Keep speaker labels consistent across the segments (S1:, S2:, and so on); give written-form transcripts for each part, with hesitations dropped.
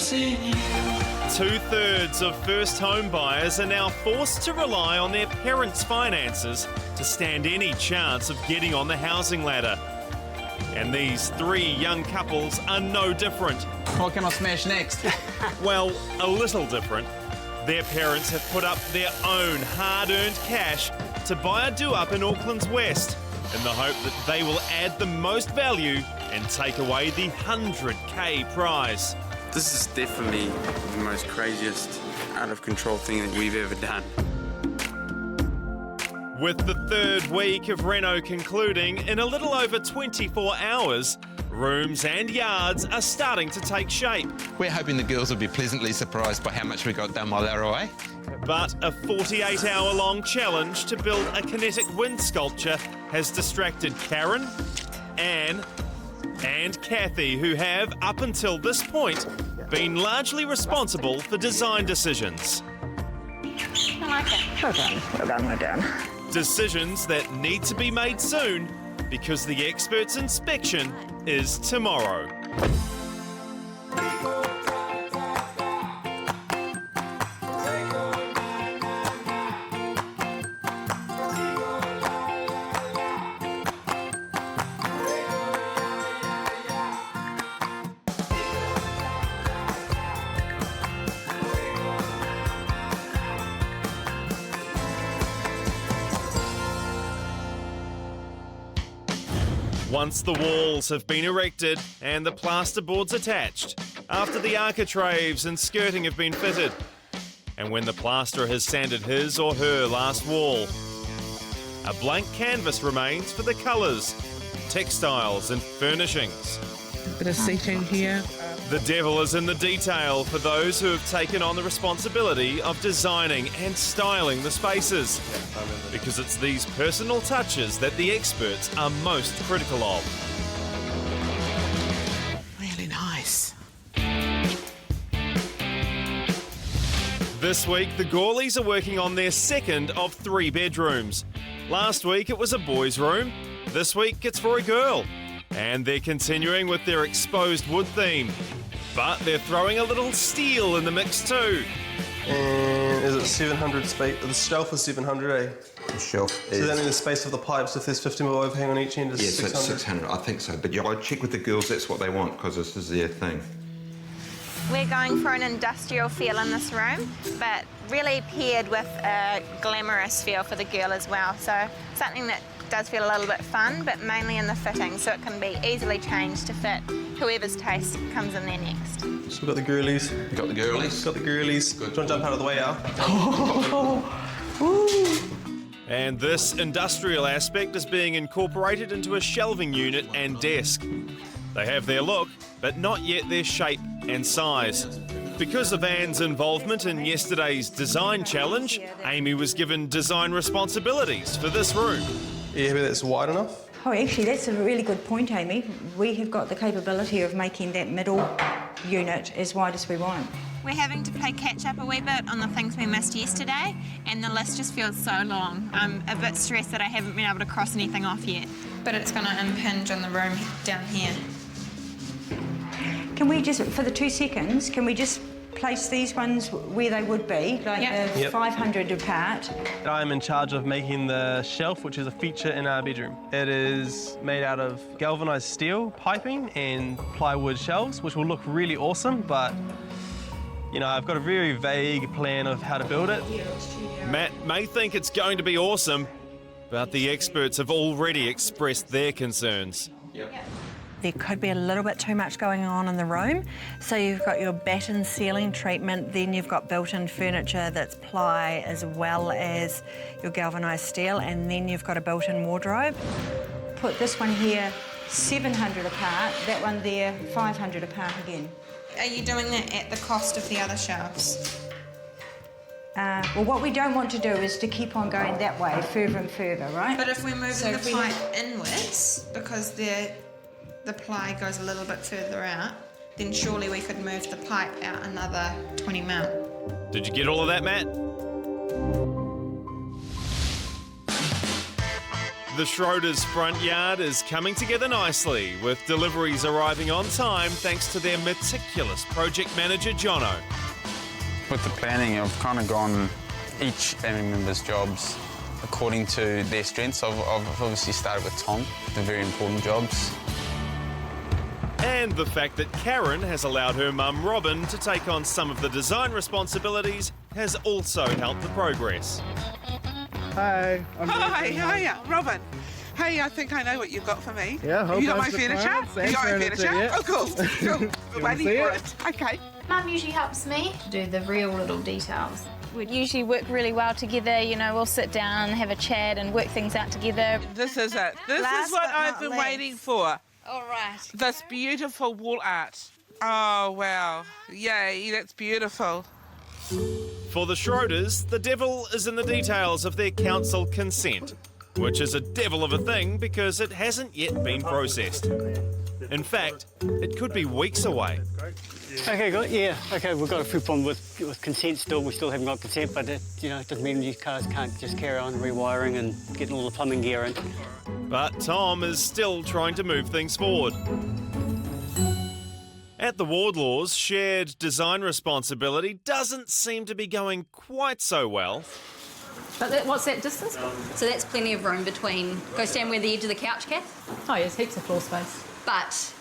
S1: seen you.
S2: 2/3 of first home buyers are now forced to rely on their parents' finances to stand any chance of getting on the housing ladder. And these three young couples are no different.
S3: What can I smash next?
S2: Well, a little different. Their parents have put up their own hard-earned cash to buy a do-up in Auckland's West in the hope that they will add the most value and take away the 100K prize.
S4: This is definitely the most craziest, out-of-control thing that we've ever done.
S2: With the third week of reno concluding in a little over 24 hours, rooms and yards are starting to take shape.
S5: We're hoping the girls will be pleasantly surprised by how much we got done while they were away.
S2: But a 48-hour-long challenge to build a kinetic wind sculpture has distracted Karen, Anne, and Kathy, who have, up until this point, been largely responsible for design decisions.
S6: I like it. Well done, well done, well done.
S2: Decisions that need to be made soon because the expert's inspection is tomorrow. Once the walls have been erected and the plasterboards attached, after the architraves and skirting have been fitted, and when the plasterer has sanded his or her last wall, a blank canvas remains for the colours, textiles and furnishings.
S7: A bit of seating here.
S2: The devil is in the detail for those who have taken on the responsibility of designing and styling the spaces, because it's these personal touches that the experts are most critical of.
S7: Really nice.
S2: This week, the Gorleys are working on their second of 3 bedrooms. Last week, it was a boy's room. This week, it's for a girl. And they're continuing with their exposed wood theme. But they're throwing a little steel in the mix too.
S8: And is it 700 space? The shelf is 700, eh?
S5: The shelf
S8: So
S5: is...
S8: then in the space of the pipes, if there's 50 mil overhang on each end, is
S5: Yes,
S8: 600?
S5: it's 600, I think so. But yeah, I check with the girls, that's what they want, because this is their thing.
S6: We're going for an industrial feel in this room, but really paired with a glamorous feel for the girl as well. So something that does feel a little bit fun, but mainly in the fitting, so it can be easily changed to fit whoever's taste comes in there next.
S8: So we've got the Gourleys.
S5: You got the girlies?
S8: Got the Gourleys. Do you want to jump out of the way, Al?
S2: And this industrial aspect is being incorporated into a shelving unit and desk. They have their look, but not yet their shape and size. Because of Anne's involvement in yesterday's design challenge, Amy was given design responsibilities for this room.
S8: Yeah, but that's wide enough.
S9: Oh, actually, that's a really good point, Amy. We have got the capability of making that middle unit as wide as we want.
S6: We're having to play catch up a wee bit on the things we missed yesterday, and the list just feels so long. I'm a bit stressed that I haven't been able to cross anything off yet. But it's going to impinge on the room down here.
S9: Can we just, for the 2 seconds, can we just place these ones where they would be, like
S8: Yep.
S9: 500 apart?
S8: I'm in charge of making the shelf, which is a feature in our bedroom. It is made out of galvanised steel piping and plywood shelves, which will look really awesome, but you know, I've got a very vague plan of how to build it.
S2: Matt may think it's going to be awesome, but the experts have already expressed their concerns.
S10: There could be a little bit too much going on in the room. So you've got your batten ceiling treatment, then you've got built-in furniture that's ply as well as your galvanised steel, and then you've got a built-in wardrobe.
S9: Put this one here 700 apart, that one there 500 apart again.
S6: Are you doing that at the cost of the other shelves?
S9: Well, what we don't want to do is to keep on going that way, further and further, right?
S6: But if we're moving the pipe inwards, because the ply goes a little bit further out, then surely we could move the pipe out another 20 mil.
S2: Did you get all of that, Matt? The Schroeders front yard is coming together nicely, with deliveries arriving on time thanks to their meticulous project manager, Jono.
S4: With the planning, I've kind of gone each family member's jobs according to their strengths. I've obviously started with Tom, the very important jobs.
S2: And the fact that Karen has allowed her mum, Robin, to take on some of the design responsibilities has also helped the progress.
S1: Hi.
S7: Hi, Robin. Hey, I think I know what you've got for me.
S1: Yeah,
S7: Have you got my furniture? You got my furniture?
S1: Yeah.
S7: Oh, cool. Cool. We're waiting for it. Okay.
S11: Mum usually helps me do the real little details.
S6: We usually work really well together, you know, we'll sit down, have a chat and work things out together.
S7: This is it. This
S6: Last
S7: is what
S6: but
S7: I've
S6: not
S7: been
S6: least.
S7: waiting for.
S6: All right.
S7: This beautiful wall art. Oh, wow. Yay, that's beautiful.
S2: For the Schroeders, the devil is in the details of their council consent, which is a devil of a thing because it hasn't yet been processed. In fact, it could be weeks away.
S12: Okay, okay, we've got a few problems with consent still. We still haven't got consent, but it doesn't mean you cars can't just carry on rewiring and getting all the plumbing gear in.
S2: But Tom is still trying to move things forward. At the Wardlaws, shared design responsibility doesn't seem to be going quite so well.
S11: But what's that distance?
S13: So that's plenty of room between. Go stand where the edge of the couch, Kath.
S11: Oh, yes, heaps of floor space.
S13: But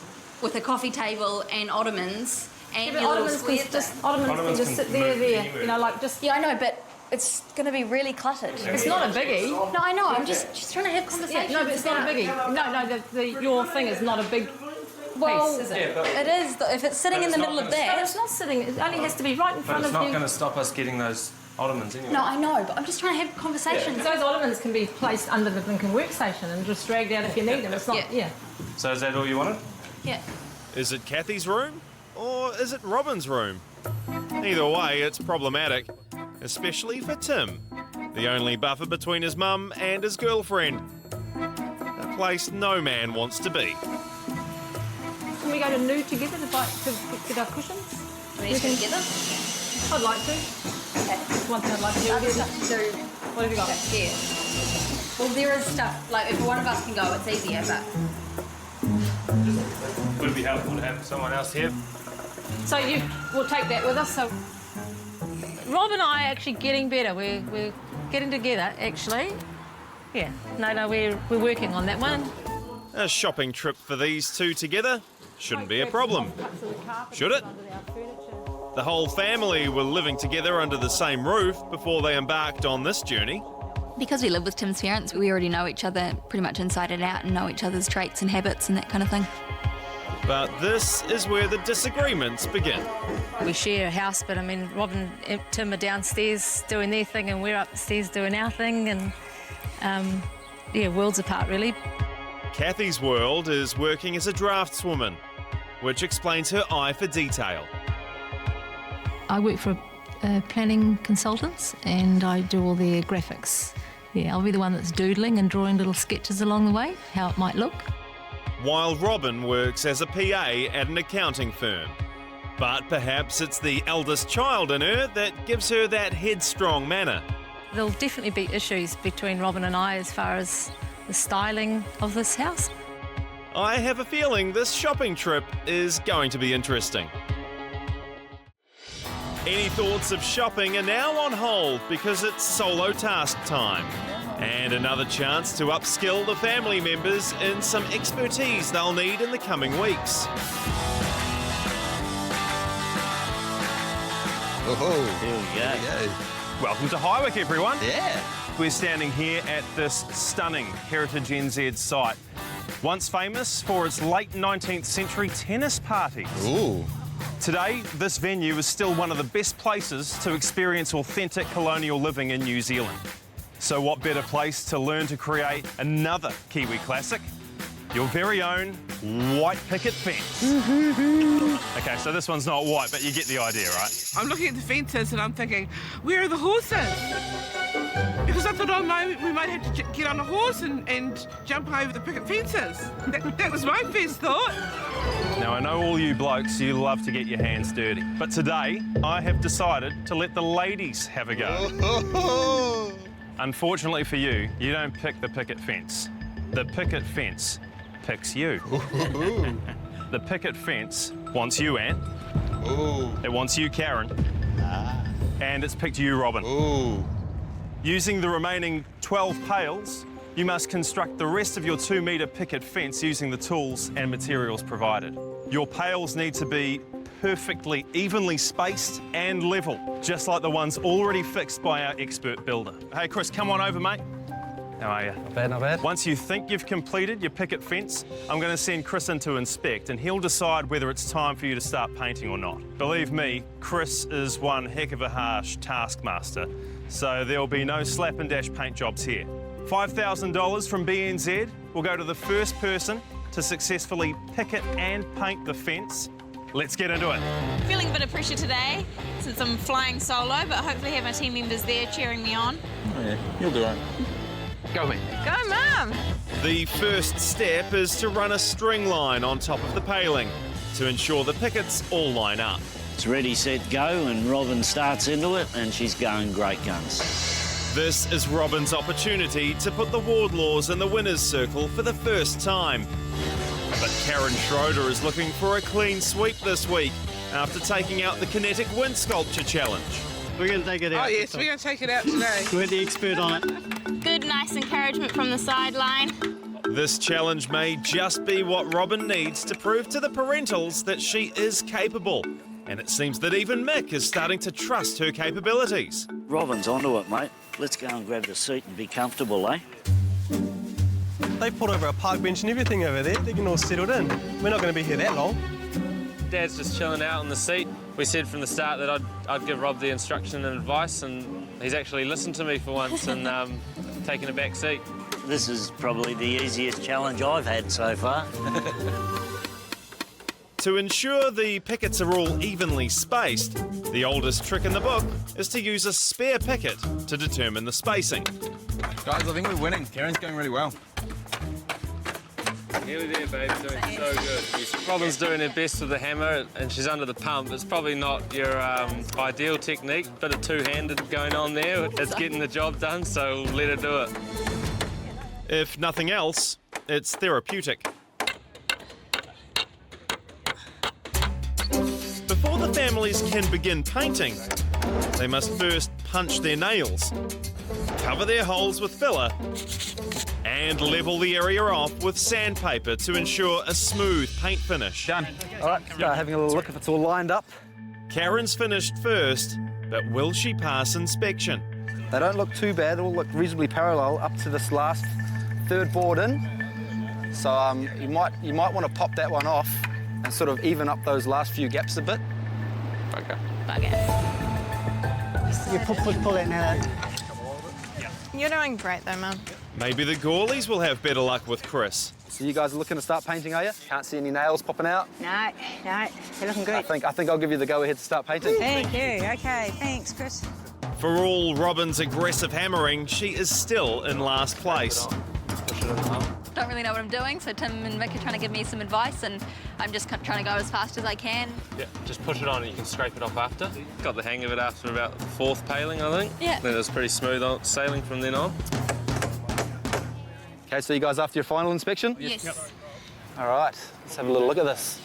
S13: with a coffee table and ottomans and
S11: Yeah,
S13: your
S11: but
S13: little square
S11: ottomans can just sit there, you know, like just...
S13: Yeah, I know, but it's going to be really cluttered.
S11: It's not a biggie.
S13: No, I know. I'm just trying to have conversations.
S11: Yeah, no, but it's not a biggie. No, your thing is not a big
S13: Well,
S11: piece, is it?
S13: it is. If it's sitting in the middle of
S11: But
S13: that.
S11: it's not sitting. It only has to be right in front of you.
S8: stop us getting those ottomans anyway.
S13: No, I know, but I'm just trying to have conversations.
S11: Those ottomans can be placed under the Lincoln workstation and just dragged out if you need them. It's not. Yeah.
S8: So is that all you wanted?
S13: Yeah.
S2: Is it Kathy's room or is it Robin's room? Either way, it's problematic, especially for Tim, the only buffer between his mum and his girlfriend. A place no man wants to be.
S11: Can we go to New together to get our cushions?
S13: We need to go together?
S11: I'd like to.
S13: Okay.
S11: One thing I'd like to do.
S13: Other stuff to do.
S11: What have you got?
S13: Yeah. Well, there is stuff, like if one of us can go, it's easier, but...
S8: Would it be helpful to have someone else here?
S11: So we'll take that with us. So Rob and I are actually getting better. We're getting together, actually. Yeah. No, we're working on that one.
S2: A shopping trip for these two together shouldn't be a problem, should it? The whole family were living together under the same roof before they embarked on this journey.
S13: Because we live with Tim's parents, we already know each other pretty much inside and out and know each other's traits and habits and that kind of thing.
S2: But this is where the disagreements begin.
S11: We share a house, but I mean, Rob and Tim are downstairs doing their thing and we're upstairs doing our thing, and worlds apart, really.
S2: Kathy's world is working as a draftswoman, which explains her eye for detail.
S11: I work for planning consultants and I do all their graphics. Yeah, I'll be the one that's doodling and drawing little sketches along the way, how it might look.
S2: While Robin works as a PA at an accounting firm. But perhaps it's the eldest child in her that gives her that headstrong manner.
S11: There'll definitely be issues between Robin and I as far as the styling of this house.
S2: I have a feeling this shopping trip is going to be interesting. Any thoughts of shopping are now on hold because it's solo task time. And another chance to upskill the family members in some expertise they'll need in the coming weeks.
S14: Oh, here we go.
S2: Welcome to Highwick, everyone.
S14: Yeah.
S2: We're standing here at this stunning Heritage NZ site, once famous for its late 19th century tennis parties.
S14: Ooh.
S2: Today, this venue is still one of the best places to experience authentic colonial living in New Zealand. So what better place to learn to create another Kiwi classic? Your very own white picket fence. Okay, so this one's not white, but you get the idea, right?
S7: I'm looking at the fences and I'm thinking, where are the horses? Because I thought we might have to get on a horse and jump over the picket fences. That was my first thought.
S2: Now, I know all you blokes, you love to get your hands dirty. But today, I have decided to let the ladies have a go. Unfortunately for you, you don't pick the picket fence. The picket fence picks you. The picket fence wants you, Ant. It wants you, Karen. And it's picked you, Robin. Using the remaining 12 pails, you must construct the rest of your 2-metre picket fence using the tools and materials provided. Your pails need to be perfectly evenly spaced and level, just like the ones already fixed by our expert builder. Hey, Chris, come on over, mate. How are you?
S3: Not bad, not bad.
S2: Once you think you've completed your picket fence, I'm going to send Chris in to inspect, and he'll decide whether it's time for you to start painting or not. Believe me, Chris is one heck of a harsh taskmaster, so there'll be no slap and dash paint jobs here. $5,000 from BNZ will go to the first person to successfully picket and paint the fence. Let's get into it.
S6: Feeling a bit of pressure today since I'm flying solo, but hopefully have my team members there cheering me on.
S14: Oh yeah, you'll do it.
S3: Go in.
S6: Go, Mum!
S2: The first step is to run a string line on top of the paling to ensure the pickets all line up.
S15: It's ready, set, go, and Robin starts into it, and she's going great guns.
S2: This is Robin's opportunity to put the Wardlaws in the winner's circle for the first time. But Karen Schroeder is looking for a clean sweep this week after taking out the kinetic wind sculpture challenge.
S12: We're going to take it out.
S7: Oh, yes, we're going to take it out today.
S12: We're the expert on it.
S6: Good, nice encouragement from the sideline.
S2: This challenge may just be what Robin needs to prove to the parentals that she is capable. And it seems that even Mick is starting to trust her capabilities.
S15: Robin's onto it, mate. Let's go and grab the seat and be comfortable, eh?
S8: They've put over a park bench and everything over there. They're getting all settled in. We're not going to be here that long.
S16: Dad's just chilling out on the seat. We said from the start that I'd give Rob the instruction and advice, and he's actually listened to me for once and taken a back seat.
S15: This is probably the easiest challenge I've had so far.
S2: To ensure the pickets are all evenly spaced, the oldest trick in the book is to use a spare picket to determine the spacing.
S14: Guys, I think we're winning. Karen's going really well.
S16: Nearly there, babe. Doing so good. Robin's doing her best with the hammer, and she's under the pump. It's probably not your ideal technique. Bit of two-handed going on there. It's getting the job done, so let her do it.
S2: If nothing else, it's therapeutic. Before the families can begin painting, they must first punch their nails, cover their holes with filler, and level the area off with sandpaper to ensure a smooth paint finish.
S3: Done. All right, start having a little look if it's all lined up.
S2: Karen's finished first, but will she pass inspection?
S3: They don't look too bad. They all look reasonably parallel up to this last third board in. So you might want to pop that one off and sort of even up those last few gaps a bit.
S4: Okay.
S12: You pull that nail out.
S6: You're doing great though, Mum.
S2: Maybe the Gorleys will have better luck with Chris.
S3: So you guys are looking to start painting, are you? Can't see any nails popping out?
S9: No, they're looking good.
S3: I think I'll give you the go-ahead to start painting.
S9: Thank you. Okay, thanks, Chris.
S2: For all Robin's aggressive hammering, she is still in last place.
S13: Don't really know what I'm doing, so Tim and Mick are trying to give me some advice, and I'm just trying to go as fast as I can.
S16: Yeah, just push it on and you can scrape it off after. Got the hang of it after about the fourth paling, I think.
S13: Yeah.
S16: Then it was pretty smooth sailing from then on.
S3: Okay, so you guys after your final inspection?
S13: Yes. Yep.
S3: All right, let's have a little look at this.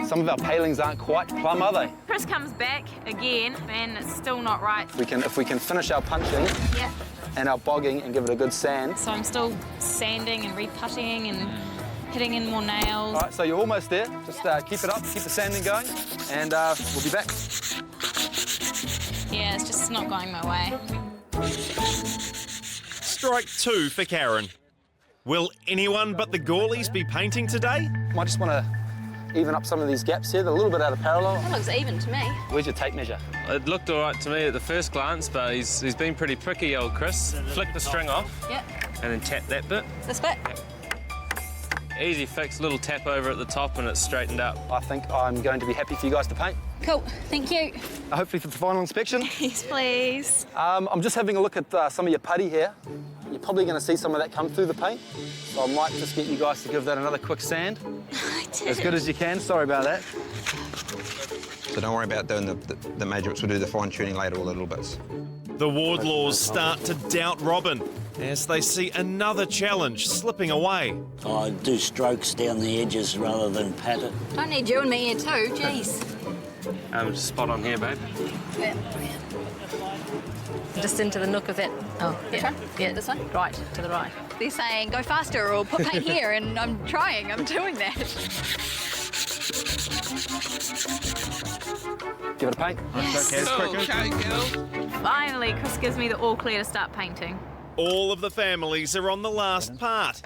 S3: Some of our palings aren't quite plumb, are they?
S6: Chris comes back again, and it's still not right.
S3: If we can finish our punching
S6: Yeah.
S3: and our bogging and give it a good sand.
S6: So I'm still sanding and reputting and hitting in more nails.
S3: All right, so you're almost there. Just keep it up, keep the sanding going, and we'll be back.
S6: Yeah, it's just not going my way.
S2: Strike two for Karen. Will anyone but the Gorleys be painting today?
S3: Might just want to even up some of these gaps here. They're a little bit out of parallel.
S13: That looks even to me.
S3: Where's your tape measure?
S16: It looked all right to me at the first glance, but he's been pretty pricky, old Chris. Flick the string off.
S13: Yep.
S16: And then tap that bit.
S13: This bit?
S16: Easy fix, little tap over at the top and it's straightened up.
S3: I think I'm going to be happy for you guys to paint.
S13: Cool, thank you.
S3: Hopefully for the final inspection.
S6: Yes, please.
S3: I'm just having a look at some of your putty here. You're probably going to see some of that come through the paint. So I might just get you guys to give that another quick sand. As good as you can. Sorry about that.
S5: So don't worry about doing the major bits. We'll do the fine tuning later, all the little bits.
S2: The Wardlaws start to doubt Robin as they see another challenge slipping away.
S15: I do strokes down the edges rather than pat it.
S13: I need you and me here too, jeez.
S16: Just spot on here, babe.
S13: Yeah.
S11: Just into the nook of that. Oh, yeah. Yeah,
S13: This one?
S11: Right, to the right.
S13: They're saying go faster or put paint here, and I'm doing that.
S3: Give it a paint.
S7: Okay, girl.
S6: Finally, Chris gives me the all clear to start painting.
S2: All of the families are on the last part,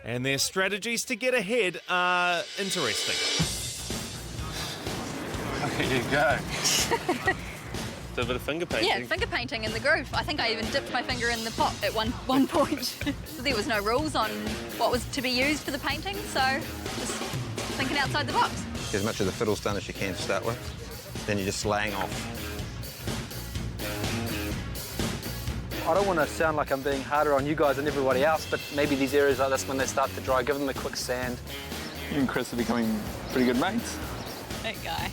S2: and their strategies to get ahead are interesting.
S16: There you go. Do a bit of finger painting.
S13: Yeah, finger painting in the groove. I think I even dipped my finger in the pot at one point. There was no rules on what was to be used for the painting, so just thinking outside the box.
S5: Get as much of the fiddles done as you can to start with. Then you're just laying off.
S3: I don't want to sound like I'm being harder on you guys than everybody else, but maybe these areas like this, when they start to dry, give them a quick sand.
S14: You and Chris are becoming pretty good mates.
S13: That guy.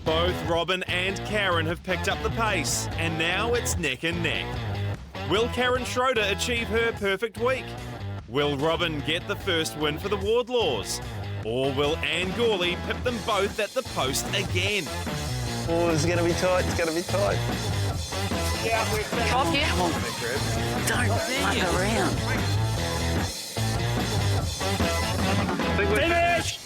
S2: Both Robin and Karen have picked up the pace, and now it's neck and neck. Will Karen Schroeder achieve her perfect week? Will Robin get the first win for the Wardlaws? Or will Anne Gourley pip them both at the post again?
S3: Oh, it's going to be tight, it's going to be tight.
S11: Rob here.
S15: Come on. Don't muck around.
S8: Finish!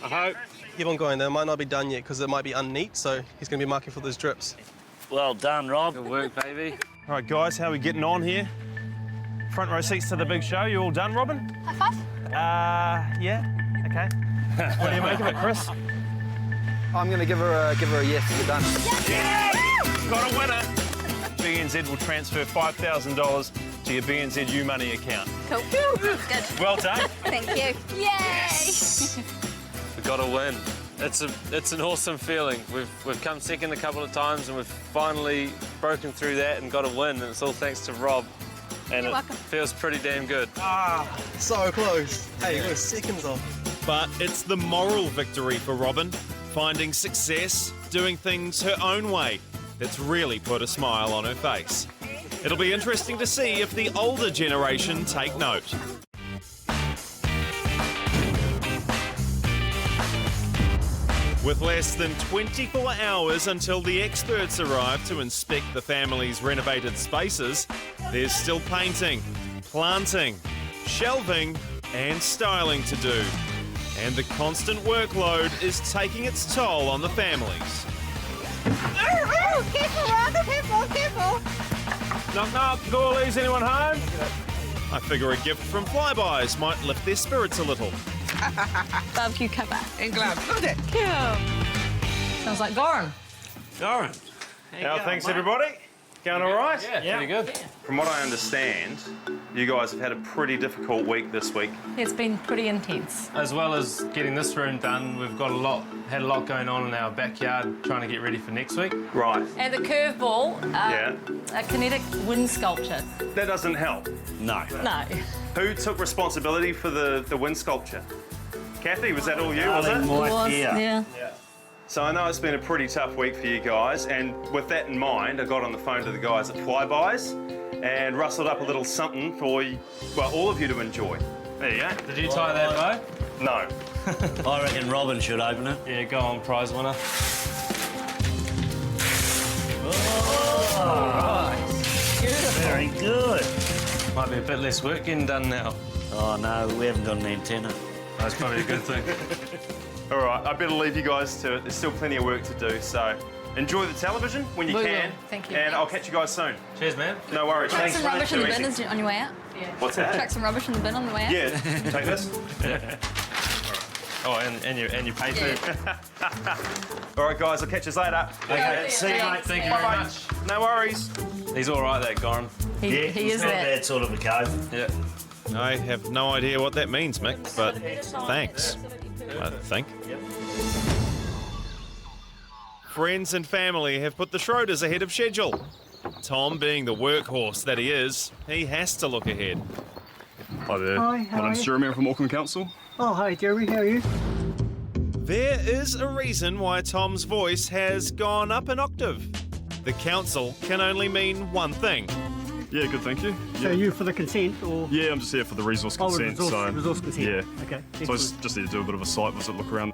S8: I hope. Keep on going. They might not be done yet because it might be unneat, so he's going to be marking for those drips.
S15: Well done, Rob.
S16: Good work, baby.
S2: All right, guys, how are we getting on here? Front row seats to the big show. You all done, Robin?
S13: High five.
S2: Yeah. Okay. What do you make of it, Chris?
S3: I'm going to give her a yes, you're done.
S2: Got a winner. BNZ will transfer $5,000 to your BNZ U Money account.
S13: Cool. Good.
S2: Well done.
S13: Thank you. Yay!
S16: We got a win. It's an awesome feeling. We've come second a couple of times and we've finally broken through that and got a win. And it's all thanks to Rob. And
S13: You're
S16: it
S13: welcome.
S16: feels pretty damn good.
S8: So close. Hey, we're seconds off.
S2: But it's the moral victory for Robin, finding success, doing things her own way, that's really put a smile on her face. It'll be interesting to see if the older generation take note. With less than 24 hours until the experts arrive to inspect the family's renovated spaces, there's still painting, planting, shelving and styling to do. And the constant workload is taking its toll on the families.
S6: Careful, Rob, careful.
S2: Knock knock, Gorleys, anyone home? I figure a gift from Flybys might lift their spirits a little.
S11: Barbecue cover.
S7: And gloves. Look at that.
S11: Cool. Sounds like Goran.
S14: Goran.
S2: How things, everybody? Going all right?
S16: Yeah, pretty good.
S2: From what I understand, you guys have had a pretty difficult week this week.
S11: It's been pretty intense.
S16: As well as getting this room done, we've got had a lot going on in our backyard trying to get ready for next week.
S2: Right.
S11: And the curveball, a kinetic wind sculpture.
S2: That doesn't help.
S15: No.
S11: No.
S2: Who took responsibility for the wind sculpture? Kathy, was that all you, was it?
S11: Yeah.
S2: So I know it's been a pretty tough week for you guys, and with that in mind, I got on the phone to the guys at Flybys and rustled up a little something for, well, all of you to enjoy. There you go.
S16: Did you tie that bow?
S2: No.
S15: I reckon Robin should open it.
S16: Yeah, go on, prize winner.
S15: Very good.
S16: Might be a bit less work getting done now.
S15: Oh, no, we haven't got an antenna.
S16: That's probably a good thing.
S2: All right, I better leave you guys to it. There's still plenty of work to do, so enjoy the television when you
S11: We
S2: can.
S11: will. Thank you.
S2: And I'll catch you guys soon.
S16: Cheers, man.
S2: No worries.
S13: Chuck
S2: Thanks.
S13: some rubbish in the
S2: Too
S13: bin
S2: easy.
S13: on your way out.
S2: What's that?
S13: Chuck some rubbish in the bin on the way out.
S2: Yeah, take this.
S16: Oh, and your pay too.
S2: All right, guys, I'll catch you later.
S16: Okay, see you, mate. Thank you very
S2: Bye-bye.
S16: much.
S2: No worries.
S16: He's all right, that Goran.
S11: He is
S15: not
S11: that.
S15: bad sort of a cove.
S16: Yeah.
S2: I have no idea what that means, Mick, but thanks, I think. Friends and family have put the Schroeders ahead of schedule. Tom, being the workhorse that he is, he has to look ahead.
S14: Hi there.
S1: Hi, how
S14: My name's
S1: are you?
S14: Jeremy, I'm from Auckland Council.
S1: Oh, hi, Jeremy, how are you?
S2: There is a reason why Tom's voice has gone up an octave. The council can only mean one thing.
S17: Yeah, good, thank you.
S12: So you for the consent or?
S17: Yeah, I'm just here for the resource consent.
S12: Resource consent.
S17: Yeah.
S12: Okay.
S17: So I just need to do a bit of a site visit, look around.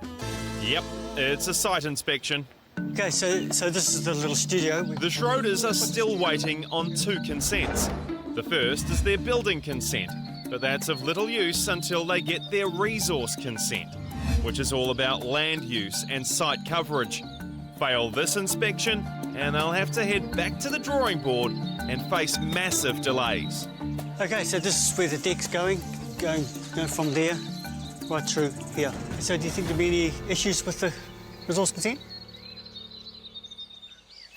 S2: Yep, it's a site inspection.
S12: Okay, so this is the little studio.
S2: The Schroeders are still waiting on 2 consents. The first is their building consent, but that's of little use until they get their resource consent, which is all about land use and site coverage. Fail this inspection, and they'll have to head back to the drawing board and face massive delays.
S12: Okay, so this is where the deck's going from there right through here. So do you think there'll be any issues with the resource consent?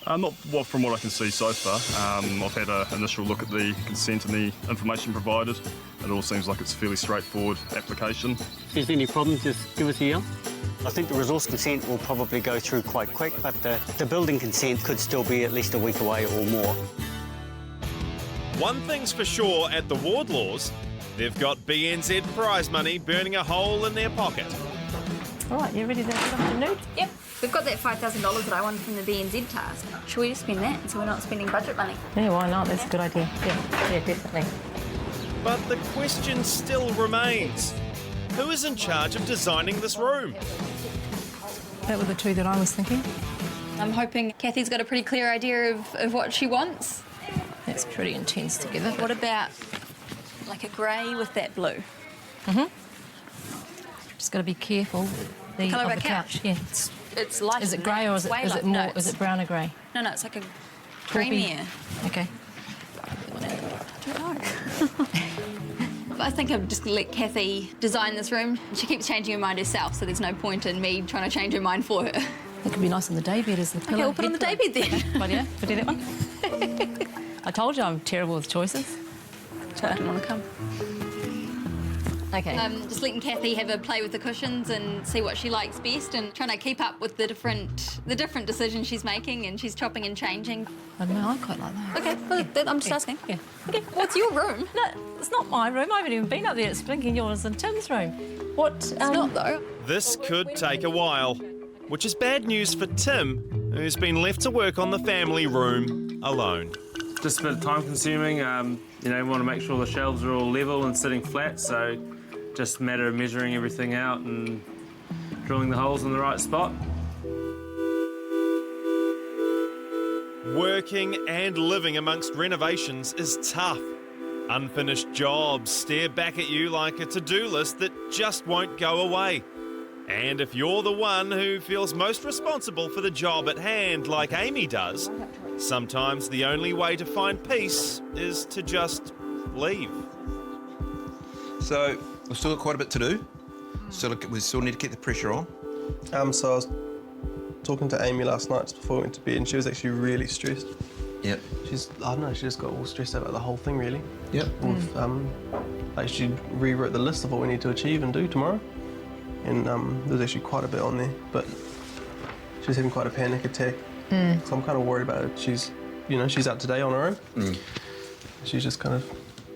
S17: Not from what I can see so far. I've had an initial look at the consent and the information provided. It all seems like it's a fairly straightforward application.
S12: If there's any problems, just give us a yell. I think the resource consent will probably go through quite quick, but the building consent could still be at least a week away or more.
S2: One thing's for sure at the Wardlaws, they've got BNZ prize money burning a hole in their pocket.
S11: All right, you ready to get on the nude?
S13: Yep. We've got that $5,000 that I won from the BNZ task. Should we just spend that so we're not spending budget money?
S11: Yeah, why not? That's a good idea. Yeah, definitely.
S2: But the question still remains. Who is in charge of designing this room?
S11: That were the 2 that I was thinking.
S13: I'm hoping Kathy's got a pretty clear idea of what she wants.
S11: That's pretty intense together.
S13: What about like a grey with that blue?
S11: Just got to be careful. The
S13: colour
S11: of
S13: of
S11: the
S13: a couch?
S11: Yeah.
S13: It's light.
S11: Is it grey or is it more?
S13: No,
S11: is it brown or grey?
S13: No, it's like a
S11: Taupey.
S13: creamier.
S11: Okay.
S13: I don't know. I think I'm just going to let Kathy design this room. She keeps changing her mind herself, so there's no point in me trying to change her mind for her.
S11: It could be nice on the daybed as the pillow.
S13: Okay, we'll put it on the daybed then.
S11: Well, yeah, we'll do that one. I told you I'm terrible with choices.
S13: So I didn't want to come.
S11: Okay.
S13: Just letting Kathy have a play with the cushions and see what she likes best, and trying to keep up with the different decisions she's making, and she's chopping and changing.
S11: I don't know, I quite like that.
S13: Okay, well, I'm just asking.
S11: Yeah.
S13: Okay, what's your room?
S11: No, it's not my room. I haven't even been up there. It's blinking yours and Tim's room. What?
S13: It's not though.
S2: This could take a while, which is bad news for Tim, who's been left to work on the family room alone.
S16: Just a bit time consuming. You know, we want to make sure the shelves are all level and sitting flat, so just a matter of measuring everything out and drilling the holes in the right spot.
S2: Working and living amongst renovations is tough. Unfinished jobs stare back at you like a to-do list that just won't go away. And if you're the one who feels most responsible for the job at hand, like Amy does, sometimes the only way to find peace is to just leave.
S5: So we've still got quite a bit to do. We still need to keep the pressure on.
S8: So I was talking to Amy last night just before we went to bed, and she was actually really stressed.
S5: Yep.
S8: I don't know, she just got all stressed out about the whole thing, really.
S5: Yep.
S8: Like she rewrote the list of what we need to achieve and do tomorrow. And there's actually quite a bit on there, but she's having quite a panic attack. So I'm kind of worried about it. She's out today on her own. She's just kind of,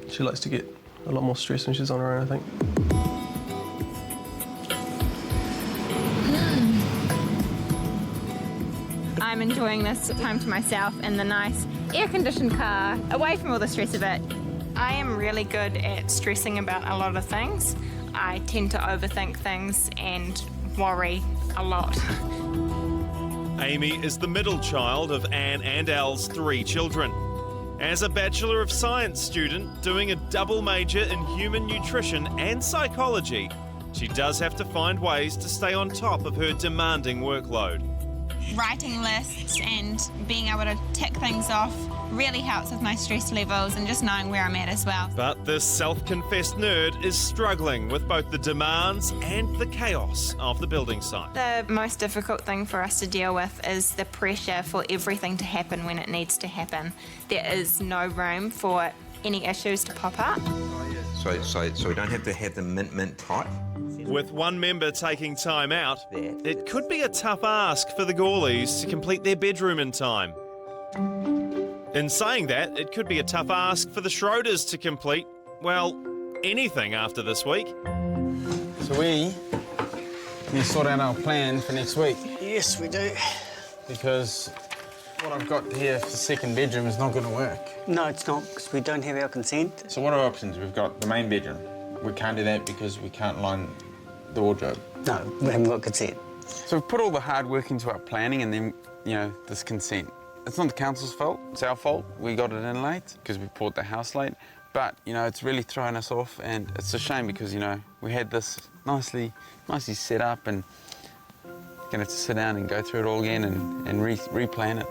S8: she likes to get a lot more stressed when she's on her own, I think.
S6: I'm enjoying this time to myself in the nice air-conditioned car, away from all the stress of it. I am really good at stressing about a lot of things. I tend to overthink things and worry a lot.
S2: Amy is the middle child of Anne and Al's 3 children. As a Bachelor of Science student doing a double major in human nutrition and psychology, she does have to find ways to stay on top of her demanding workload.
S6: Writing lists and being able to tick things off really helps with my stress levels and just knowing where I'm at as well.
S2: But this self-confessed nerd is struggling with both the demands and the chaos of the building site.
S6: The most difficult thing for us to deal with is the pressure for everything to happen when it needs to happen. There is no room for any issues to pop up.
S5: So we don't have to have them mint tight.
S2: With one member taking time out, it could be a tough ask for the Gorleys to complete their bedroom in time. In saying that, it could be a tough ask for the Schroeders to complete, well, anything after this week.
S8: So we
S4: Can you sort out our plan for next week?
S12: Yes, we do.
S4: Because what I've got here for the second bedroom is not going to work.
S12: No, it's not, because we don't have our consent.
S4: So what are our options? We've got the main bedroom. We can't do that because we can't line the wardrobe.
S12: No, we haven't got consent.
S4: So we've put all the hard work into our planning and then, you know, this consent. It's not the council's fault, it's our fault. We got it in late because we bought the house late. But, you know, it's really thrown us off and it's a shame because, you know, we had this nicely set up and going to have to sit down and go through it all again and replan it.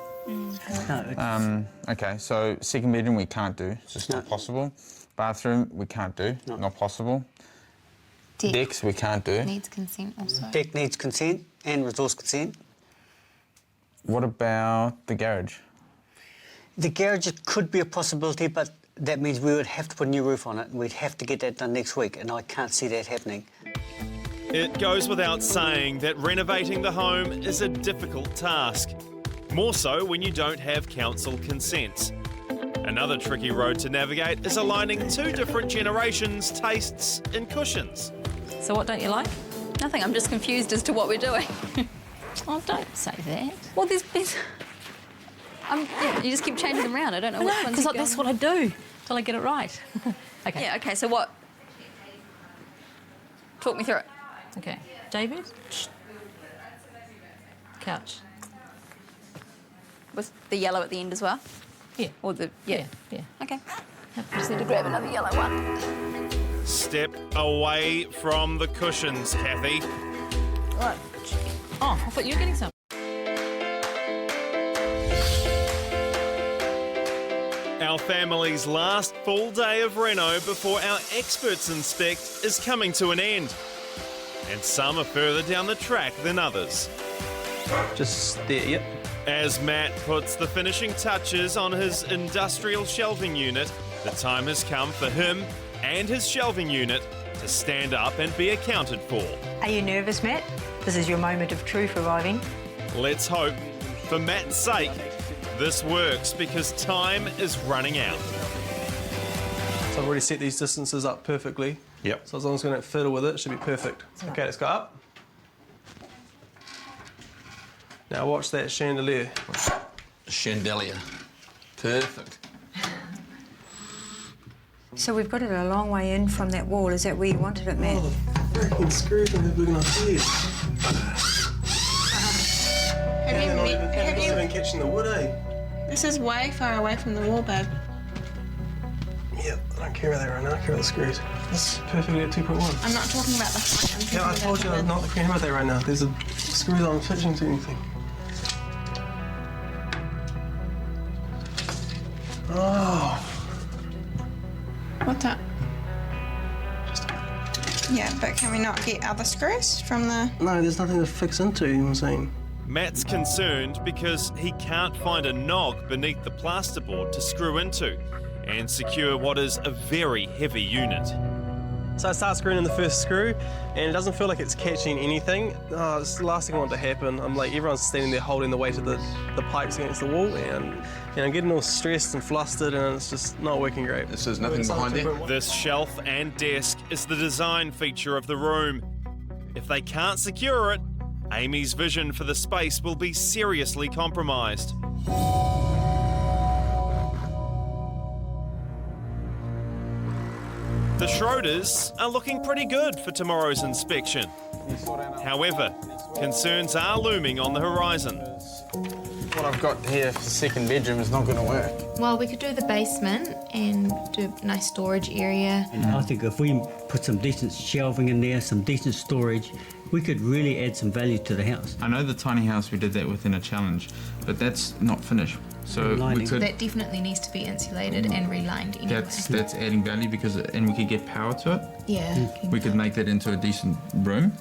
S4: Okay, so second bedroom we can't do, it's just not possible. Bathroom we can't do, not possible. Decks we can't do.
S6: Needs consent also.
S12: Deck needs consent and resource consent.
S4: What about the garage?
S12: The garage could be a possibility, but that means we would have to put a new roof on it and we'd have to get that done next week, and I can't see that happening.
S2: It goes without saying that renovating the home is a difficult task. More so when you don't have council consent. Another tricky road to navigate is aligning two different generations' tastes in cushions.
S11: So what don't you like?
S13: Nothing, I'm just confused as to what we're doing.
S11: Oh, don't say that.
S13: Well, there's yeah, you just keep changing them around. I don't know which ones
S11: because that's what I do till I get it right. Okay.
S13: Yeah, okay, so what? Talk me through it.
S11: Okay. David? Couch.
S13: With the yellow at the end as well?
S11: Yeah.
S13: Or the...
S11: Yeah.
S13: Okay. Just need to grab another yellow one.
S2: Step away from the cushions, Kathy.
S11: Right. Oh, I thought you were getting some.
S2: Our family's last full day of reno before our experts inspect is coming to an end. And some are further down the track than others.
S8: Just there, yep.
S2: As Matt puts the finishing touches on his industrial shelving unit, the time has come for him and his shelving unit to stand up and be accounted for.
S9: Are you nervous, Matt? This is your moment of truth arriving.
S2: Let's hope, for Matt's sake, this works because time is running out.
S8: So I've already set these distances up perfectly.
S5: Yep.
S8: So as long as we don't fiddle with it, it should be perfect. Okay, let's go up. Now watch that chandelier.
S14: Chandelier. Perfect.
S9: So we've got it a long way in from that wall. Is that where you wanted it, Matt?
S8: Oh, the freaking screws don't have big enough heads.
S6: Have you
S8: been catching the wood, eh?
S6: This is way far away from the wall, babe.
S8: Yep, I don't care about that right now. I care about the screws. This is perfectly at 2.1.
S6: I'm not talking about the height. I'm talking
S8: Yeah, I told you I'm not caring about that right now. There's a screw that I'm attaching to anything. Oh.
S6: What's that? Yeah, but can we not get other screws from the...
S8: No, there's nothing to fix into, you know what I'm saying?
S2: Matt's concerned because he can't find a nog beneath the plasterboard to screw into and secure what is a very heavy unit.
S8: So I start screwing in the first screw and it doesn't feel like it's catching anything. Oh, it's the last thing I want to happen. I'm like, everyone's standing there holding the weight of the pipes against the wall and I'm getting all stressed and flustered and it's just not working great.
S14: So there's nothing behind there?
S2: This shelf and desk is the design feature of the room. If they can't secure it, Amy's vision for the space will be seriously compromised. The Schroeders are looking pretty good for tomorrow's inspection. However, concerns are looming on the horizon.
S4: What I've got here for the second bedroom is not going to work.
S18: Well, we could do the basement and do a nice storage area.
S19: And I think if we put some decent shelving in there, some decent storage, we could really add some value to the house.
S4: I know the tiny house we did that within a challenge, but that's not finished. So we could,
S18: That definitely needs to be insulated and relined anyway.
S4: that's adding value and we could get power to it.
S18: Yeah.
S4: We could make that into a decent room.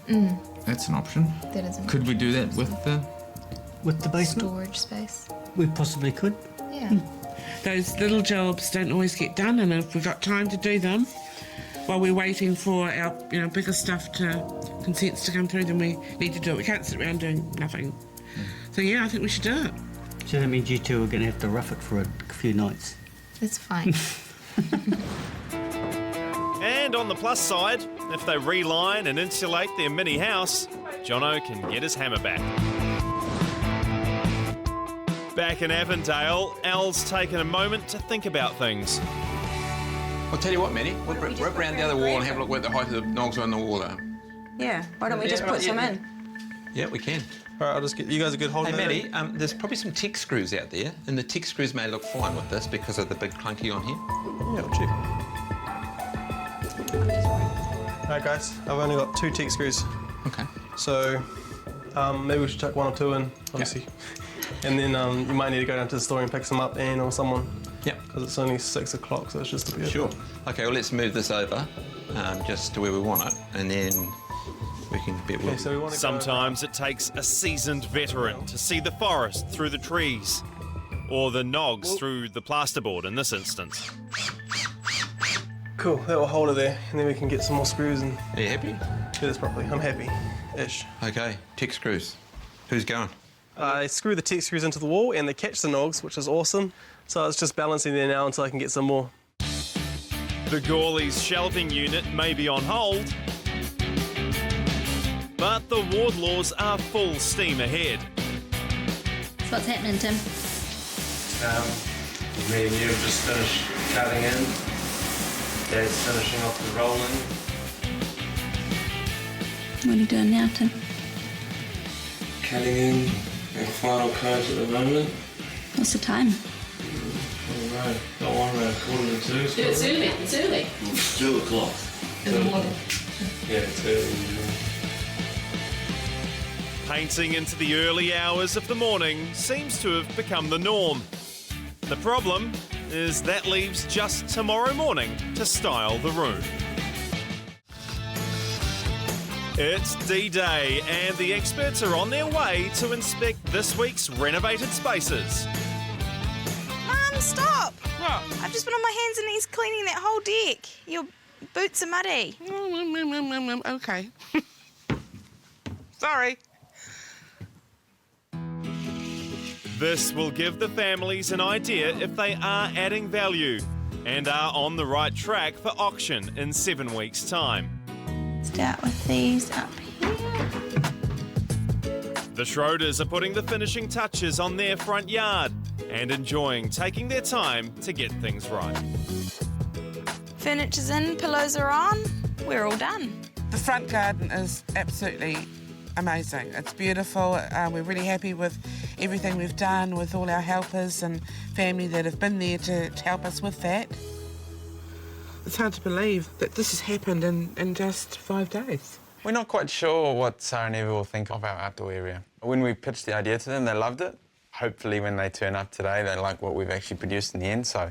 S4: That's an option.
S18: That is an
S4: Could we do that with the
S19: basement?
S18: Storage space.
S19: We possibly could.
S18: Yeah.
S7: Those little jobs don't always get done, and if we've got time to do them while we're waiting for our bigger stuff consents to come through, then we need to do it. We can't sit around doing nothing. So yeah, I think we should do it.
S19: So that means you two are going to have to rough it for a few nights.
S18: It's fine.
S2: And on the plus side, if they reline and insulate their mini house, Jono can get his hammer back. Back in Avondale, Al's taken a moment to think about things.
S14: I'll tell you what, Maddie, we'll rip around the other wall and have a look where the height of the nogs on the wall are.
S9: Yeah, why don't we just put some in?
S14: Yeah, we can.
S8: All right, I'll just get you guys a good hold
S14: Hey,
S8: of it.
S14: Maddie, there's probably some tick screws out there, and the tick screws may look fine with this because of the big clunky on here.
S8: Yeah, I'll check. All right, guys, I've only got 2 tick screws.
S14: Okay.
S8: So maybe we should chuck 1 or 2 in, obviously. And then you might need to go down to the store and pick some up, Anne or someone.
S14: Yeah.
S8: Because it's only 6 o'clock, so it's just a bit.
S14: Sure. Okay, well, let's move this over just to where we want it, and then we can bet we'll...
S8: Okay, so we want to
S2: Sometimes it takes a seasoned veteran to see the forest through the trees, or the nogs through the plasterboard in this instance.
S8: Cool, that will hold it there, and then we can get some more screws and...
S14: Are you happy?
S8: Do this properly. I'm happy-ish.
S14: Okay, tick screws. Who's going?
S8: I screw the tick screws into the wall and they catch the nogs, which is awesome. So it's just balancing there now until I can get some more.
S2: The Gourleys shelving unit may be on hold, but the Wardlaws are full steam ahead.
S13: So what's happening, Tim?
S16: Me and you have just finished cutting in. Dad's finishing off the rolling.
S13: What are you doing now, Tim?
S16: Cutting in our final coat at the moment.
S13: What's the time?
S16: I don't know. Got one around 1:45. So
S11: It's early. It's early.
S16: It's 2 o'clock.
S11: In the morning.
S16: Yeah, it's early.
S2: Painting into the early hours of the morning seems to have become the norm. The problem is that leaves just tomorrow morning to style the room. It's D-Day and the experts are on their way to inspect this week's renovated spaces.
S6: Mum, stop!
S2: What?
S6: I've just been on my hands and knees cleaning that whole deck. Your boots are muddy.
S7: Okay. Sorry.
S2: This will give the families an idea if they are adding value and are on the right track for auction in 7 weeks' time.
S6: Start with these up here.
S2: The Schroeders are putting the finishing touches on their front yard and enjoying taking their time to get things right.
S6: Furniture's in, pillows are on. We're all done.
S7: The front garden is absolutely amazing. It's beautiful. We're really happy with everything we've done, with all our helpers and family that have been there to help us with that. It's hard to believe that this has happened in just 5 days.
S4: We're not quite sure what Sarah and Eva will think of our outdoor area. When we pitched the idea to them, they loved it. Hopefully when they turn up today, they like what we've actually produced in the end, so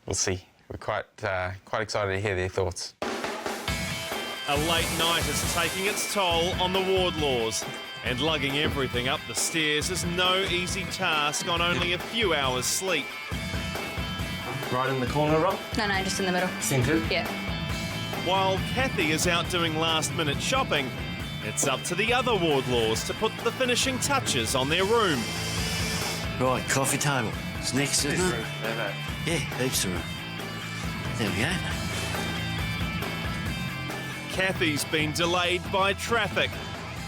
S4: we'll see. We're quite excited to hear their thoughts.
S2: A late night is taking its toll on the Wardlaws, and lugging everything up the stairs is no easy task on only a few hours' sleep.
S16: Right in the corner, Rob?
S13: No, just in the middle.
S16: Centred?
S13: Yeah.
S2: While Kathy is out doing last-minute shopping, it's up to the other Wardlaws to put the finishing touches on their room.
S15: Right, coffee table. It's next, isn't it? Yeah, heaps of room. There we go.
S2: Kathy's been delayed by traffic,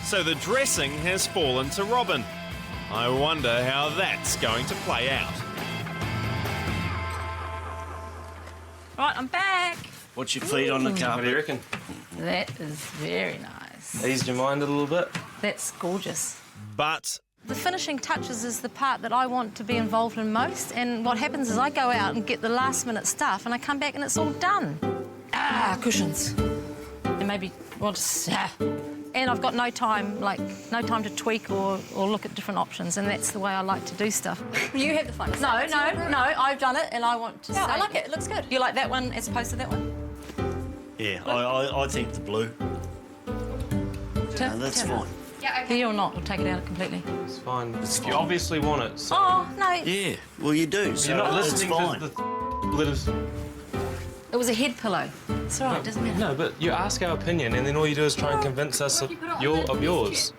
S2: so the dressing has fallen to Robin. I wonder how that's going to play out.
S11: Right, I'm back.
S15: What's your feet on the
S16: What
S15: carpet?
S16: do you reckon?
S11: That is very nice.
S16: Eased your mind a little bit?
S11: That's gorgeous.
S2: But
S11: The finishing touches is the part that I want to be involved in most, and what happens is I go out and get the last minute stuff and I come back and it's all done. Cushions. And maybe, and I've got no time to tweak or look at different options, and that's the way I like to do stuff.
S13: You have the fun.
S11: No, I've done it and I want to say...
S13: I like it. It looks good.
S11: You like that one as opposed to that one?
S15: Yeah, I think the blue. No, that's fine.
S11: Yeah, okay. Here or not, we'll take it out completely.
S16: It's fine.
S15: It's
S16: You
S15: fine.
S16: obviously want it, so...
S11: Oh, no.
S15: Yeah, well, you do, so
S16: You're not
S15: it's
S16: listening
S15: fine.
S16: to the letters.
S11: It was a head pillow. It's all right, doesn't matter.
S16: No, but you ask our opinion, and then all you do is try and convince us of yours.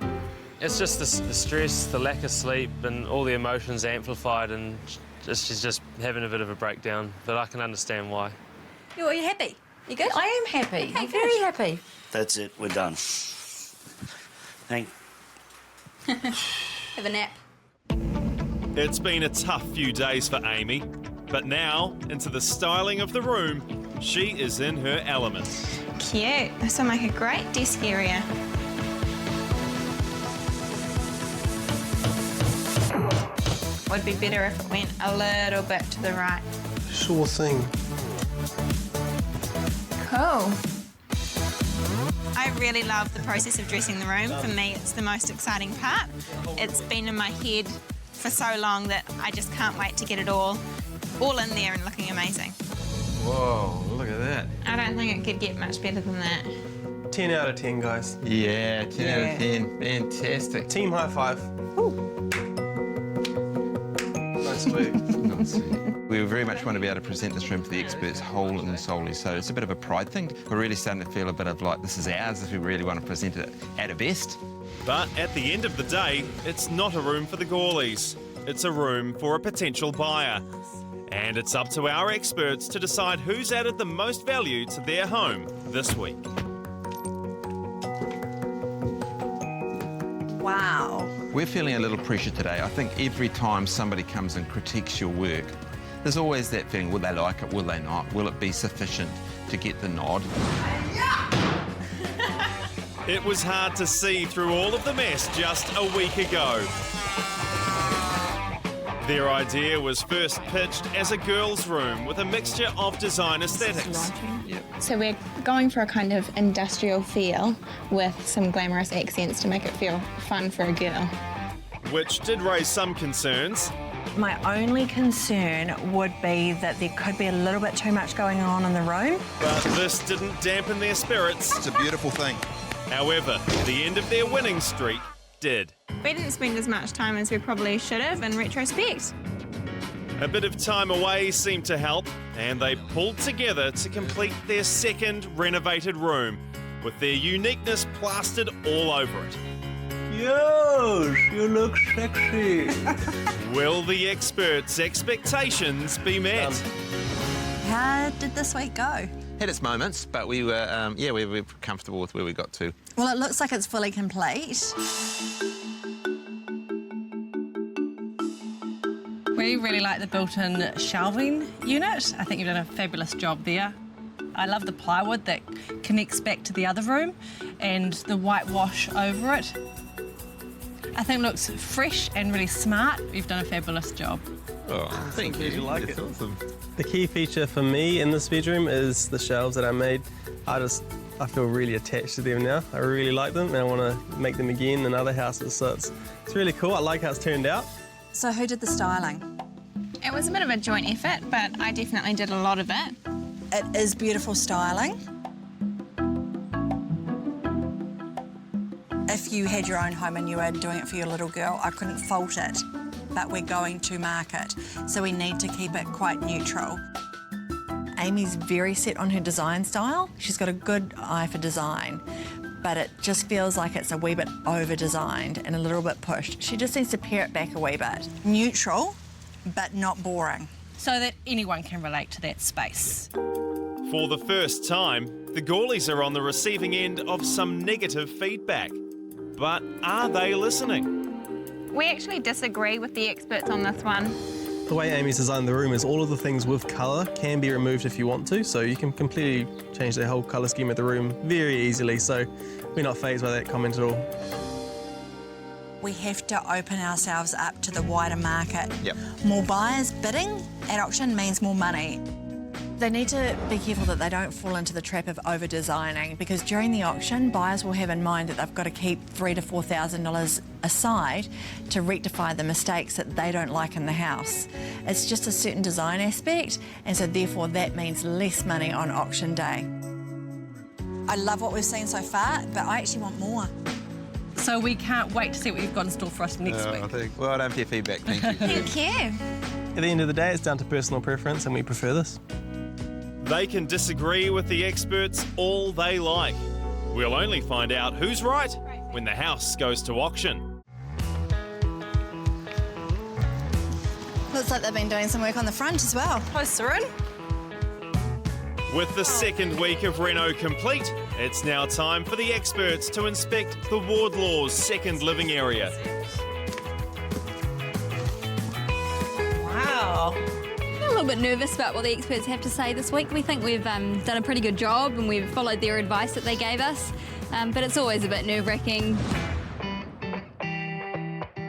S16: It's just the stress, the lack of sleep, and all the emotions amplified, and she's just having a bit of a breakdown. But I can understand why.
S13: Are you happy? You good?
S11: I am happy.
S13: Okay,
S11: I'm very happy.
S15: That's it, we're done. Thank
S13: Have a nap.
S2: It's been a tough few days for Amy, but now, into the styling of the room, she is in her element.
S6: Cute. This will make a great desk area. Would be better if it went a little bit to the right.
S8: Sure thing.
S6: Cool. I really love the process of dressing the room. For me, it's the most exciting part. It's been in my head for so long that I just can't wait to get it all in there and looking amazing.
S14: Whoa, look at that.
S6: I don't think it could get much better than that.
S8: 10 out of 10, guys.
S14: Yeah, 10 out of 10. Fantastic.
S8: Team high five. Nice work.
S5: We very much want to be able to present this room to the experts whole and solely, so it's a bit of a pride thing. We're really starting to feel a bit of like this is ours if we really want to present it at our best.
S2: But at the end of the day, it's not a room for the Gorleys. It's a room for a potential buyer. And it's up to our experts to decide who's added the most value to their home this week.
S10: Wow.
S5: We're feeling a little pressure today. I think every time somebody comes and critiques your work, there's always that feeling, will they like it, will they not? Will it be sufficient to get the nod?
S2: It was hard to see through all of the mess just a week ago. Their idea was first pitched as a girls' room with a mixture of design aesthetics.
S6: So we're going for a kind of industrial feel with some glamorous accents to make it feel fun for a girl.
S2: Which did raise some concerns.
S10: My only concern would be that there could be a little bit too much going on in the room.
S2: But this didn't dampen their spirits.
S5: It's a beautiful thing.
S2: However, the end of their winning streak did.
S6: We didn't spend as much time as we probably should have in retrospect.
S2: A bit of time away seemed to help, and they pulled together to complete their second renovated room, with their uniqueness plastered all over it.
S12: Yes, you look sexy.
S2: Will the experts' expectations be met?
S10: How did this week go?
S14: Had its moments, but we were, we were comfortable with where we got to.
S10: Well, it looks like it's fully complete.
S11: We really like the built-in shelving unit. I think you've done a fabulous job there. I love the plywood that connects back to the other room and the whitewash over it. I think it looks fresh and really smart. You've done a fabulous job.
S14: Oh, thank you.
S8: You like
S14: That's
S8: it.
S14: awesome.
S8: The key feature for me in this bedroom is the shelves that I made. I feel really attached to them now. I really like them and I want to make them again in other houses. So it's really cool. I like how it's turned out.
S10: So who did the styling?
S6: It was a bit of a joint effort, but I definitely did a lot of it.
S10: It is beautiful styling. If you had your own home and you were doing it for your little girl, I couldn't fault it. But we're going to market, so we need to keep it quite neutral. Amy's very set on her design style. She's got a good eye for design, but it just feels like it's a wee bit over-designed and a little bit pushed. She just needs to pare it back a wee bit. Neutral, but not boring.
S11: So that anyone can relate to that space.
S2: For the first time, the Gourleys are on the receiving end of some negative feedback. But are they listening?
S6: We actually disagree with the experts on this one.
S8: The way Amy's designed the room is all of the things with colour can be removed if you want to, so you can completely change the whole colour scheme of the room very easily, so we're not fazed by that comment at all.
S10: We have to open ourselves up to the wider market.
S14: Yep.
S10: More buyers bidding at auction means more money. They need to be careful that they don't fall into the trap of over-designing, because during the auction, buyers will have in mind that they've got to keep $3,000 to $4,000 aside to rectify the mistakes that they don't like in the house. It's just a certain design aspect, and so therefore that means less money on auction day. I love what we've seen so far, but I actually want more.
S11: So we can't wait to see what you've got in store for us next week.
S14: I think, well done for your feedback. Thank you.
S6: Thank you.
S8: At the end of the day, it's down to personal preference, and we prefer this.
S2: They can disagree with the experts all they like. We'll only find out who's right when the house goes to auction.
S10: Looks like they've been doing some work on the front as well.
S11: Closer in.
S2: With the second week of reno complete, It's now time for the experts to inspect the Wardlaws' second living area.
S10: Wow.
S13: I'm a little bit nervous about what the experts have to say this week. We think we've done a pretty good job and we've followed their advice that they gave us, but it's always a bit nerve-wracking.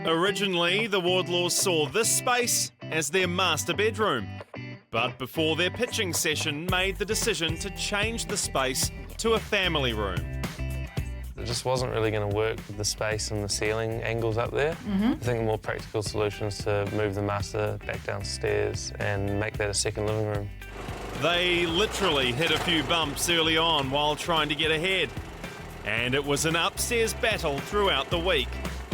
S2: Originally, the Wardlaws saw this space as their master bedroom, but before their pitching session made the decision to change the space to a family room.
S16: It just wasn't really going to work with the space and the ceiling angles up there. I think a more practical solution is to move the master back downstairs and make that a second living room.
S2: They literally hit a few bumps early on while trying to get ahead, and it was an upstairs battle throughout the week.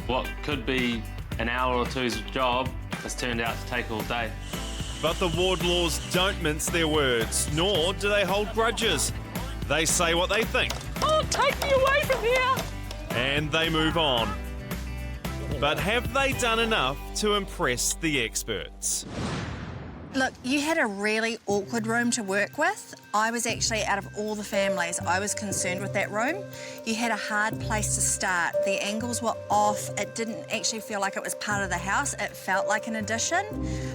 S16: What could be an hour or two's job has turned out to take all day.
S2: But the Wardlaws don't mince their words, nor do they hold grudges. They say what they think.
S10: Oh, take me away from here!
S2: And they move on. But have they done enough to impress the experts?
S20: Look, you had a really awkward room to work with. I was actually, out of all the families, I was concerned with that room. You had a hard place to start. The angles were off. It didn't actually feel like it was part of the house. It felt like an addition.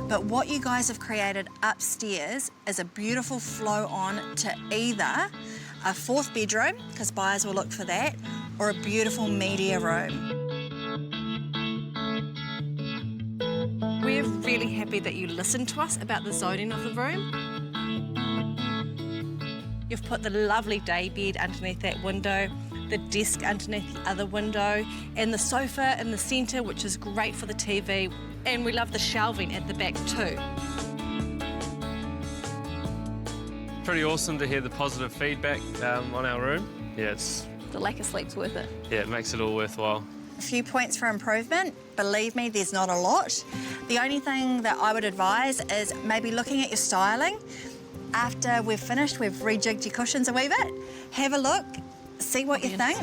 S20: But what you guys have created upstairs is a beautiful flow on to either a fourth bedroom, because buyers will look for that, or a beautiful media room.
S10: We're really happy that you listened to us about the zoning of the room. You've put the lovely day bed underneath that window, the desk underneath the other window, and the sofa in the centre, which is great for the TV. And we love the shelving at the back too.
S16: Pretty awesome to hear the positive feedback on our room. Yeah,
S13: The lack of sleep's worth it.
S16: it makes it all worthwhile.
S20: A few points for improvement. Believe me, there's not a lot. The only thing that I would advise is maybe looking at your styling. After we've finished, we've rejigged your cushions a wee bit. Have a look, see what you think.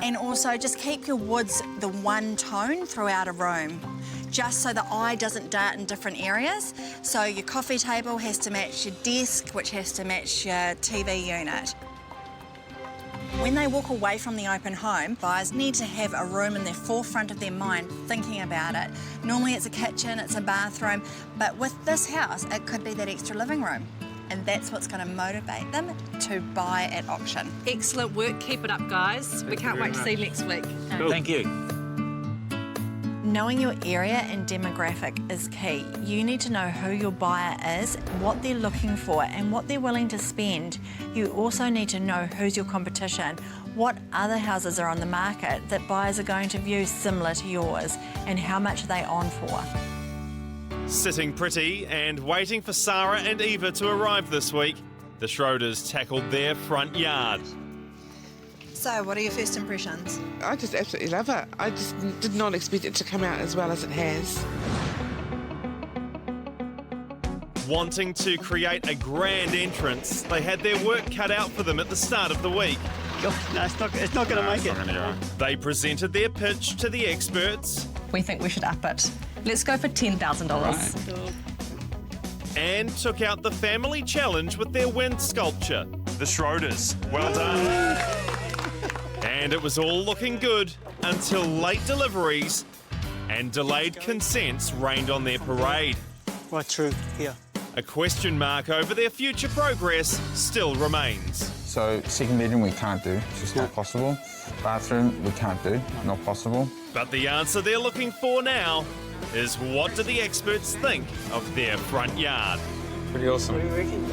S20: And also just keep your woods the one tone throughout a room, just so the eye doesn't dart in different areas. So your coffee table has to match your desk, which has to match your TV unit. When they walk away from the open home, buyers need to have a room in the forefront of their mind thinking about it. Normally it's a kitchen, it's a bathroom, but with this house, it could be that extra living room. And that's what's going to motivate them to buy at auction.
S10: Excellent work, keep it up, guys. We can't wait to see you next week.
S15: Cool. Thank you.
S20: Knowing your area and demographic is key. You need to know who your buyer is, what they're looking for, and what they're willing to spend. You also need to know who's your competition, what other houses are on the market that buyers are going to view similar to yours, and how much are they on for.
S2: Sitting pretty and waiting for Sarah and Eva to arrive this week, the Schroeders tackled their front yard.
S20: So, what are your first impressions?
S21: I just absolutely love it. I just did not expect it to come out as well as it has.
S2: Wanting to create a grand entrance, they had their work cut out for them at the start of the week.
S12: No, it's not going to make it.
S2: They presented their pitch to the experts.
S10: We think we should up it. Let's go for $10,000.
S2: And took out the family challenge with their wind sculpture. The Schroeders. Well done. And it was all looking good until late deliveries and delayed consents rained on their parade.
S12: Right through here.
S2: A question mark over their future progress still remains.
S4: So, second bedroom we can't do, it's just not possible. Bathroom we can't do, not possible.
S2: But the answer they're looking for now is what do the experts think of their front yard?
S4: Pretty awesome.
S12: What do you reckon?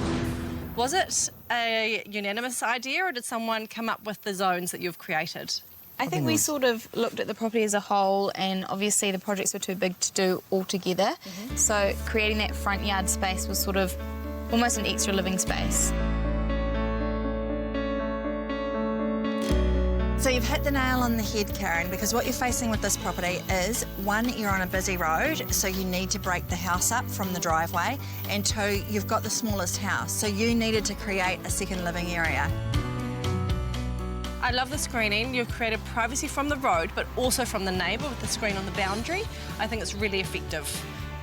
S10: Was it a unanimous idea or did someone come up with the zones that you've created?
S18: I think we sort of looked at the property as a whole, and obviously the projects were too big to do all together. So creating that front yard space was sort of almost an extra living space.
S20: So you've hit the nail on the head, Karen, because what you're facing with this property is, one, you're on a busy road, so you need to break the house up from the driveway, and two, you've got the smallest house, so you needed to create a second living area.
S10: I love the screening. You've created privacy from the road, but also from the neighbour with the screen on the boundary. I think it's really effective.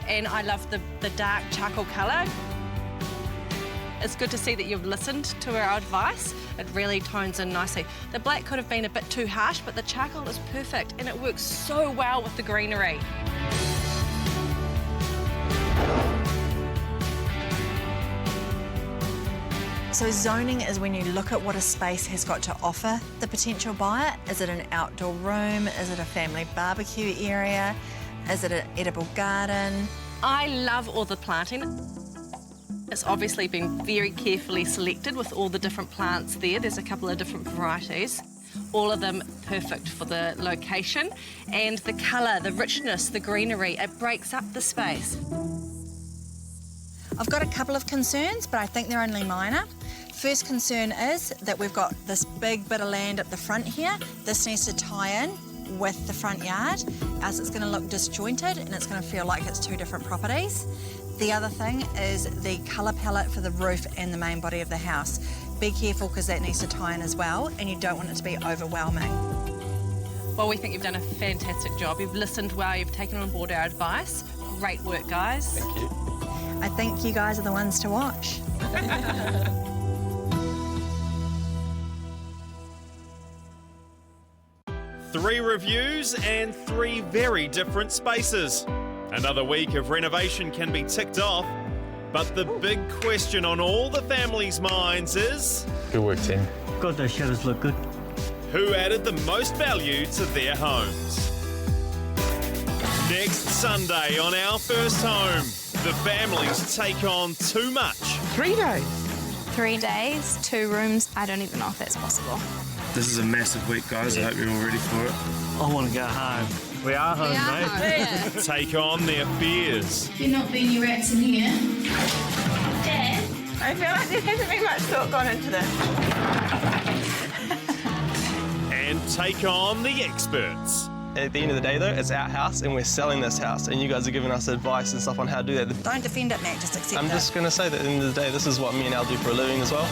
S10: And I love the dark charcoal colour.
S3: It's good to see that you've listened to our advice. It really tones in nicely. The black could have been a bit too harsh, but the charcoal is perfect and it works so well with the greenery.
S20: So zoning is when you look at what a space has got to offer the potential buyer. Is it an outdoor room? Is it a family barbecue area? Is it an edible garden?
S3: I love all the planting. It's obviously been very carefully selected with all the different plants there. There's a couple of different varieties. All of them perfect for the location. And the colour, the richness, the greenery, it breaks up the space.
S20: I've got a couple of concerns, but I think they're only minor. First concern is that we've got this big bit of land at the front here. This needs to tie in with the front yard, else it's going to look disjointed and it's going to feel like it's two different properties. The other thing is the colour palette for the roof and the main body of the house. Be careful because that needs to tie in as well, and you don't want it to be overwhelming.
S3: Well, we think you've done a fantastic job. You've listened well, you've taken on board our advice. Great work, guys.
S4: Thank you.
S20: I think you guys are the ones to watch.
S2: 3 reviews and 3 very different spaces. Another week of renovation can be ticked off, but the big question on all the families' minds is...
S1: Good work, team.
S19: God, those shutters look good.
S2: Who added the most value to their homes? Next Sunday on Our First Home, the families take on too much.
S21: 3 days.
S18: 3 days, 2 rooms. I don't even know if that's possible.
S16: This is a massive week, guys. I hope you're all ready for it.
S12: I want to go home. We are home, mate.
S2: Take on their fears.
S18: You're not being Erupts in here. Dad?
S6: I feel like there hasn't been much thought gone into this.
S2: And take on the experts.
S8: At the end of the day, though, it's our house and we're selling this house, and you guys are giving us advice and stuff on how to do that.
S20: Don't defend it, Matt, just accept it.
S8: I'm just going to say that at the end of the day, this is what me and Al do for a living as well.